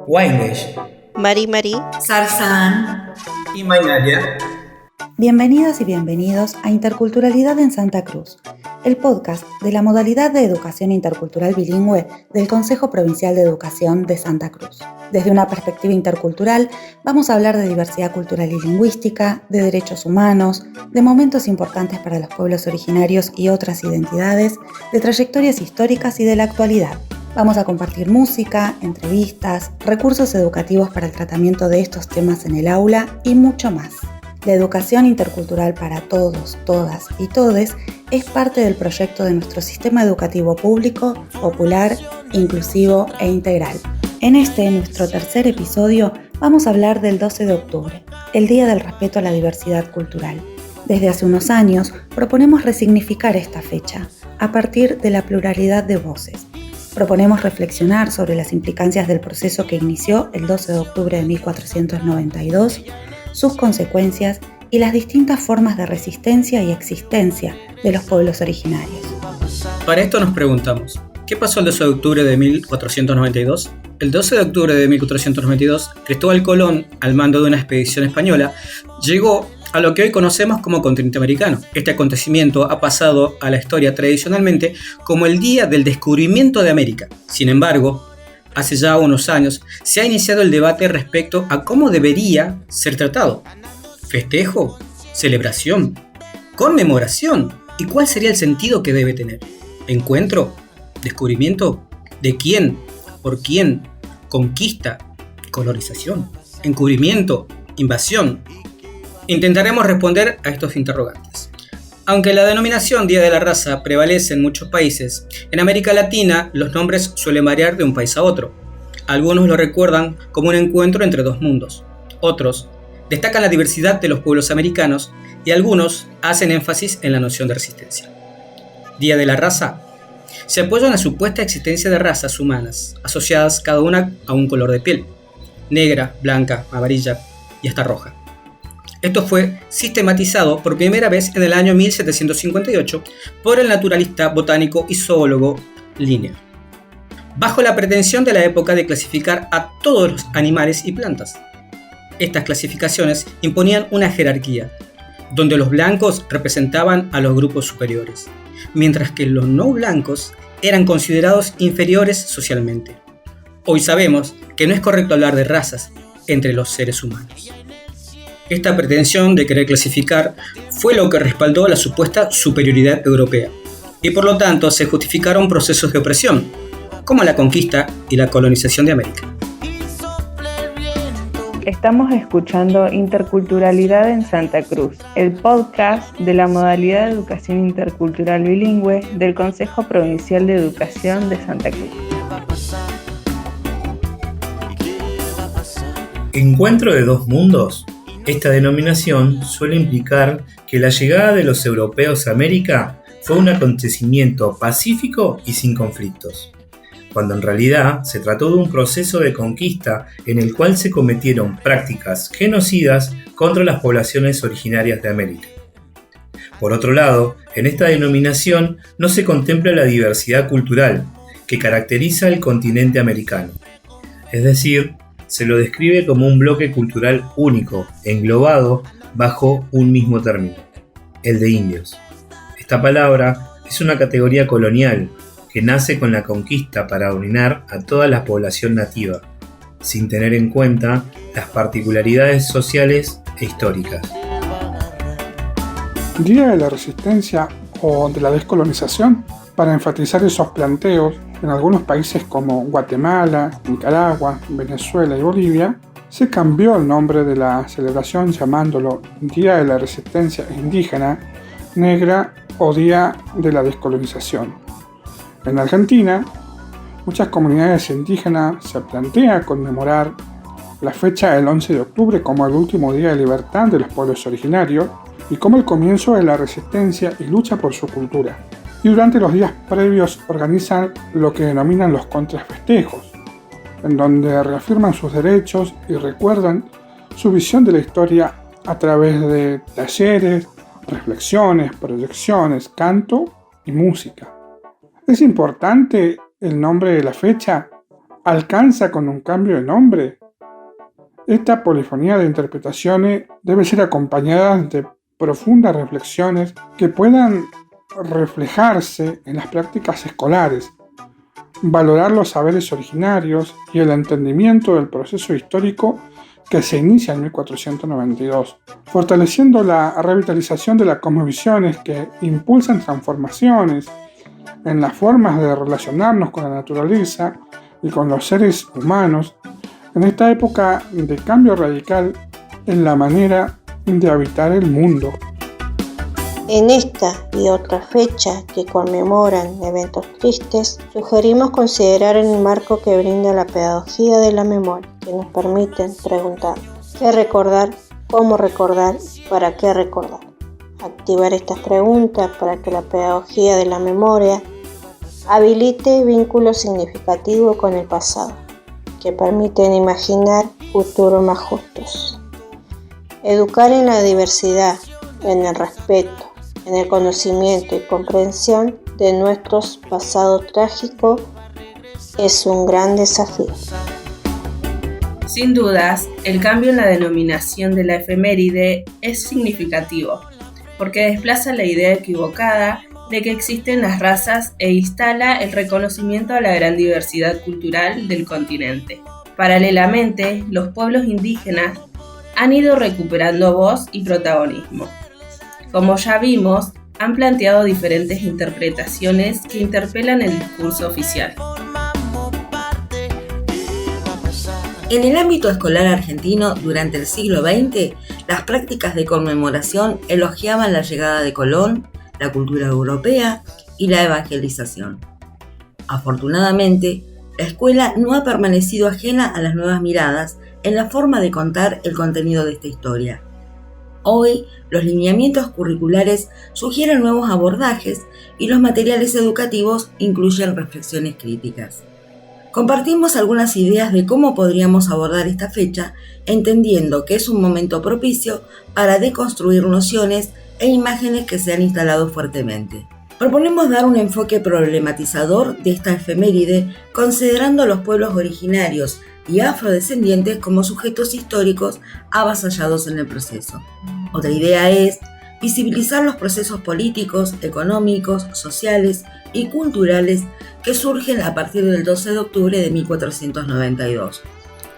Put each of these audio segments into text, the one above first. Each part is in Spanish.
Wainesh Mari, Sarzán y Mainaria. Bienvenidas y bienvenidos a Interculturalidad en Santa Cruz, el podcast de la modalidad de educación intercultural bilingüe del Consejo Provincial de Educación de Santa Cruz. Desde una perspectiva intercultural, vamos a hablar de diversidad cultural y lingüística, de derechos humanos, de momentos importantes para los pueblos originarios y otras identidades, de trayectorias históricas y de la actualidad. Vamos a compartir música, entrevistas, recursos educativos para el tratamiento de estos temas en el aula y mucho más. La educación intercultural para todos, todas y todes es parte del proyecto de nuestro sistema educativo público, popular, inclusivo e integral. En nuestro tercer episodio, vamos a hablar del 12 de octubre, el Día del Respeto a la Diversidad Cultural. Desde hace unos años, proponemos resignificar esta fecha a partir de la pluralidad de voces. Proponemos reflexionar sobre las implicancias del proceso que inició el 12 de octubre de 1492, sus consecuencias y las distintas formas de resistencia y existencia de los pueblos originarios. Para esto nos preguntamos, ¿qué pasó el 12 de octubre de 1492? El 12 de octubre de 1492, Cristóbal Colón, al mando de una expedición española, llegó a lo que hoy conocemos como continente americano. Este acontecimiento ha pasado a la historia tradicionalmente como el día del descubrimiento de América. Sin embargo, hace ya unos años se ha iniciado el debate respecto a cómo debería ser tratado. ¿Festejo? ¿Celebración? ¿Conmemoración? ¿Y cuál sería el sentido que debe tener? ¿Encuentro? ¿Descubrimiento? ¿De quién? ¿Por quién? ¿Conquista? ¿Colonización? ¿Encubrimiento? ¿Invasión? Intentaremos responder a estos interrogantes. Aunque la denominación Día de la Raza prevalece en muchos países, en América Latina los nombres suelen variar de un país a otro. Algunos lo recuerdan como un encuentro entre dos mundos. Otros destacan la diversidad de los pueblos americanos y algunos hacen énfasis en la noción de resistencia. Día de la Raza se apoya en la supuesta existencia de razas humanas, asociadas cada una a un color de piel: negra, blanca, amarilla y hasta roja. Esto fue sistematizado por primera vez en el año 1758 por el naturalista, botánico y zoólogo Linné, bajo la pretensión de la época de clasificar a todos los animales y plantas. Estas clasificaciones imponían una jerarquía, donde los blancos representaban a los grupos superiores, mientras que los no blancos eran considerados inferiores socialmente. Hoy sabemos que no es correcto hablar de razas entre los seres humanos. Esta pretensión de querer clasificar fue lo que respaldó la supuesta superioridad europea, y por lo tanto se justificaron procesos de opresión, como la conquista y la colonización de América. Estamos escuchando Interculturalidad en Santa Cruz, el podcast de la modalidad de educación intercultural bilingüe del Consejo Provincial de Educación de Santa Cruz. Encuentro de dos mundos. Esta denominación suele implicar que la llegada de los europeos a América fue un acontecimiento pacífico y sin conflictos, cuando en realidad se trató de un proceso de conquista en el cual se cometieron prácticas genocidas contra las poblaciones originarias de América. Por otro lado, en esta denominación no se contempla la diversidad cultural que caracteriza al continente americano, es decir, se lo describe como un bloque cultural único, englobado bajo un mismo término, el de indios. Esta palabra es una categoría colonial que nace con la conquista para dominar a toda la población nativa, sin tener en cuenta las particularidades sociales e históricas. Día de la Resistencia o de la Descolonización, para enfatizar esos planteos, en algunos países como Guatemala, Nicaragua, Venezuela y Bolivia, se cambió el nombre de la celebración llamándolo Día de la Resistencia Indígena, Negra o Día de la Descolonización. En Argentina, muchas comunidades indígenas se plantean conmemorar la fecha del 11 de octubre como el último día de libertad de los pueblos originarios y como el comienzo de la resistencia y lucha por su cultura. Y durante los días previos organizan lo que denominan los contrafestejos, en donde reafirman sus derechos y recuerdan su visión de la historia a través de talleres, reflexiones, proyecciones, canto y música. Es importante el nombre de la fecha alcanza con un cambio de nombre? Esta polifonía de interpretaciones debe ser acompañada de profundas reflexiones que puedan reflejarse en las prácticas escolares, valorar los saberes originarios y el entendimiento del proceso histórico que se inicia en 1492, fortaleciendo la revitalización de las cosmovisiones que impulsan transformaciones en las formas de relacionarnos con la naturaleza y con los seres humanos en esta época de cambio radical en la manera de habitar el mundo. En esta y otras fechas que conmemoran eventos tristes, sugerimos considerar el marco que brinda la pedagogía de la memoria, que nos permiten preguntar qué recordar, cómo recordar y para qué recordar. Activar estas preguntas para que la pedagogía de la memoria habilite vínculos significativos con el pasado, que permiten imaginar futuros más justos. Educar en la diversidad, en el respeto, en el conocimiento y comprensión de nuestros pasados trágicos es un gran desafío. Sin dudas, el cambio en la denominación de la efeméride es significativo, porque desplaza la idea equivocada de que existen las razas e instala el reconocimiento a la gran diversidad cultural del continente. Paralelamente, los pueblos indígenas han ido recuperando voz y protagonismo. Como ya vimos, han planteado diferentes interpretaciones que interpelan el discurso oficial. En el ámbito escolar argentino, durante el siglo XX, las prácticas de conmemoración elogiaban la llegada de Colón, la cultura europea y la evangelización. Afortunadamente, la escuela no ha permanecido ajena a las nuevas miradas en la forma de contar el contenido de esta historia. Hoy, los lineamientos curriculares sugieren nuevos abordajes y los materiales educativos incluyen reflexiones críticas. Compartimos algunas ideas de cómo podríamos abordar esta fecha, entendiendo que es un momento propicio para deconstruir nociones e imágenes que se han instalado fuertemente. Proponemos dar un enfoque problematizador de esta efeméride, considerando a los pueblos originarios y afrodescendientes como sujetos históricos avasallados en el proceso. Otra idea es visibilizar los procesos políticos, económicos, sociales y culturales que surgen a partir del 12 de octubre de 1492,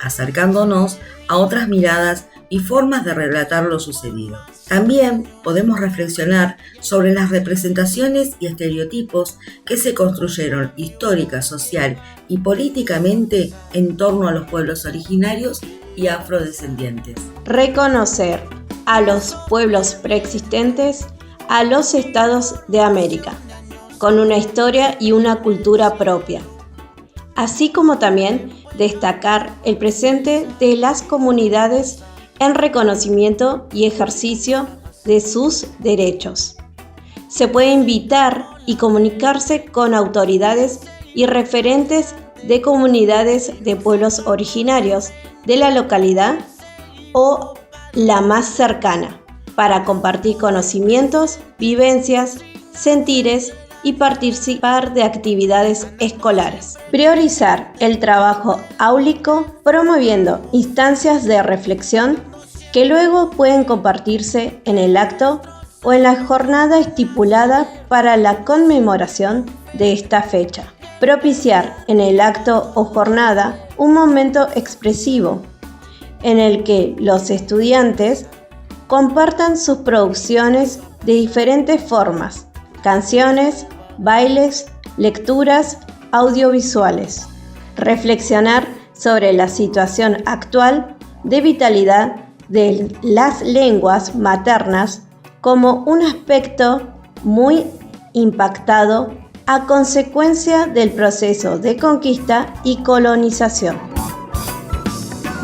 acercándonos a otras miradas y formas de relatar lo sucedido. También podemos reflexionar sobre las representaciones y estereotipos que se construyeron histórica, social y políticamente en torno a los pueblos originarios y afrodescendientes. Reconocer a los pueblos preexistentes a los estados de América, con una historia y una cultura propia, así como también destacar el presente de las comunidades en reconocimiento y ejercicio de sus derechos. Se puede invitar y comunicarse con autoridades y referentes de comunidades de pueblos originarios de la localidad o la más cercana, para compartir conocimientos, vivencias, sentires y participar de actividades escolares. Priorizar el trabajo áulico promoviendo instancias de reflexión que luego pueden compartirse en el acto o en la jornada estipulada para la conmemoración de esta fecha. Propiciar en el acto o jornada un momento expresivo en el que los estudiantes compartan sus producciones de diferentes formas: canciones, bailes, lecturas, audiovisuales. Reflexionar sobre la situación actual de vitalidad de las lenguas maternas como un aspecto muy impactado a consecuencia del proceso de conquista y colonización.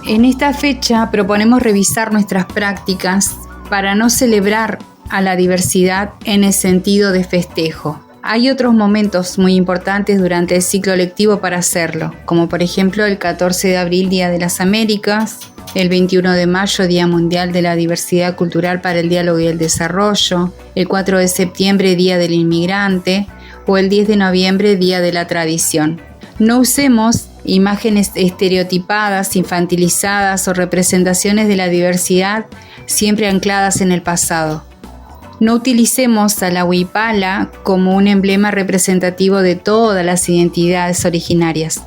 En esta fecha proponemos revisar nuestras prácticas para no celebrar a la diversidad en el sentido de festejo. Hay otros momentos muy importantes durante el ciclo lectivo para hacerlo, como por ejemplo el 14 de abril, Día de las Américas, el 21 de mayo, Día Mundial de la Diversidad Cultural para el Diálogo y el Desarrollo, el 4 de septiembre, Día del Inmigrante, o el 10 de noviembre, Día de la Tradición. No usemos imágenes estereotipadas, infantilizadas o representaciones de la diversidad siempre ancladas en el pasado. No utilicemos a la huipala como un emblema representativo de todas las identidades originarias.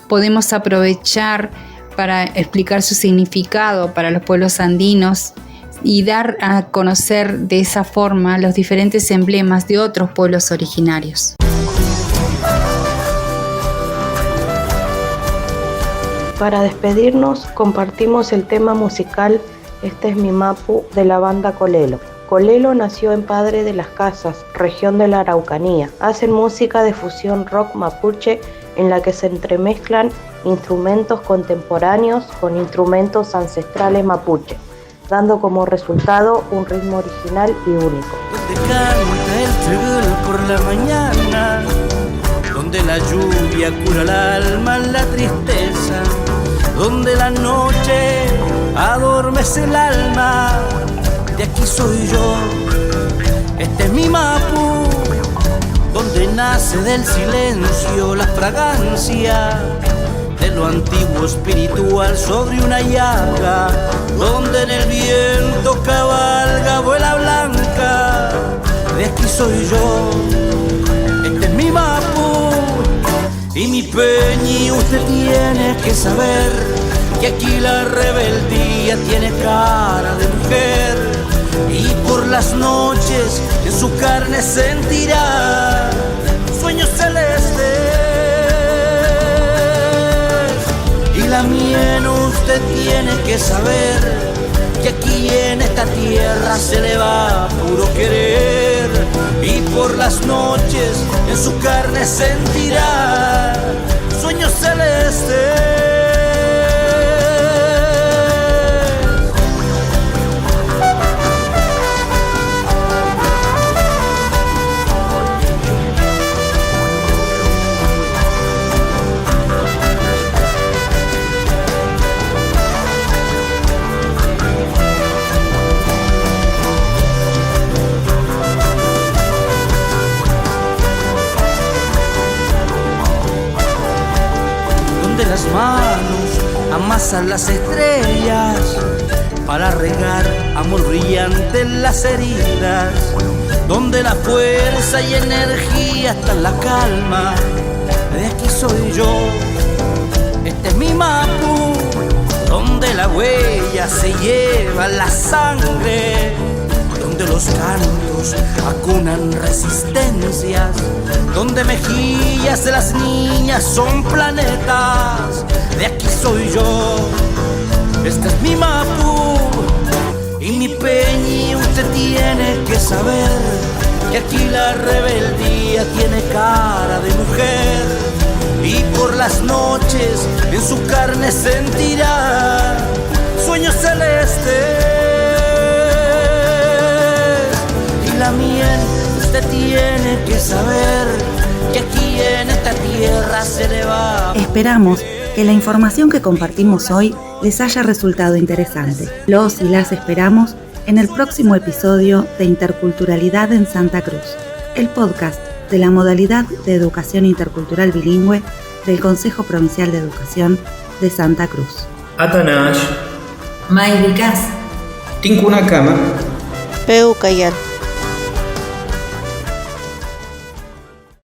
Podemos aprovechar para explicar su significado para los pueblos andinos y dar a conocer de esa forma los diferentes emblemas de otros pueblos originarios. Para despedirnos, compartimos el tema musical Este es mi Mapu de la banda Colelo. Colelo nació en Padre de las Casas, región de la Araucanía. Hacen música de fusión rock mapuche en la que se entremezclan instrumentos contemporáneos con instrumentos ancestrales mapuche, dando como resultado un ritmo original y único. Donde canta el trigul por la mañana, donde la lluvia cura el alma en la tristeza, donde la noche adormece el alma. De aquí soy yo, este es mi Mapu, donde nace del silencio la fragancia de lo antiguo espiritual sobre una llaga, donde en el viento cabalga vuela blanca. De aquí soy yo, este es mi Mapu y mi peñi. Usted tiene que saber que aquí la rebeldía tiene cara de mujer, y por las noches en su carne sentirá sueños celestes. Y la mien usted tiene que saber que aquí en esta tierra se le va puro querer, y por las noches en su carne sentirá sueños celestes. Las manos amasan las estrellas para regar amor brillante en las heridas, donde la fuerza y energía está en la calma. De aquí soy yo, este es mi Mapu, donde la huella se lleva la sangre, donde los cantos acunan resistencias, donde mejillas de las niñas son planetas. De aquí soy yo, este es mi Mapu y mi peñi. Usted tiene que saber que aquí la rebeldía tiene cara de mujer, y por las noches en su carne sentirá sueños celestes. La miel, usted tiene que saber que aquí en esta tierra se le va. Esperamos que la información que compartimos hoy les haya resultado interesante. Los y las esperamos en el próximo episodio de Interculturalidad en Santa Cruz, el podcast de la modalidad de Educación Intercultural Bilingüe del Consejo Provincial de Educación de Santa Cruz. Atanash, Mayricás, Tinkunakama, Peucayal.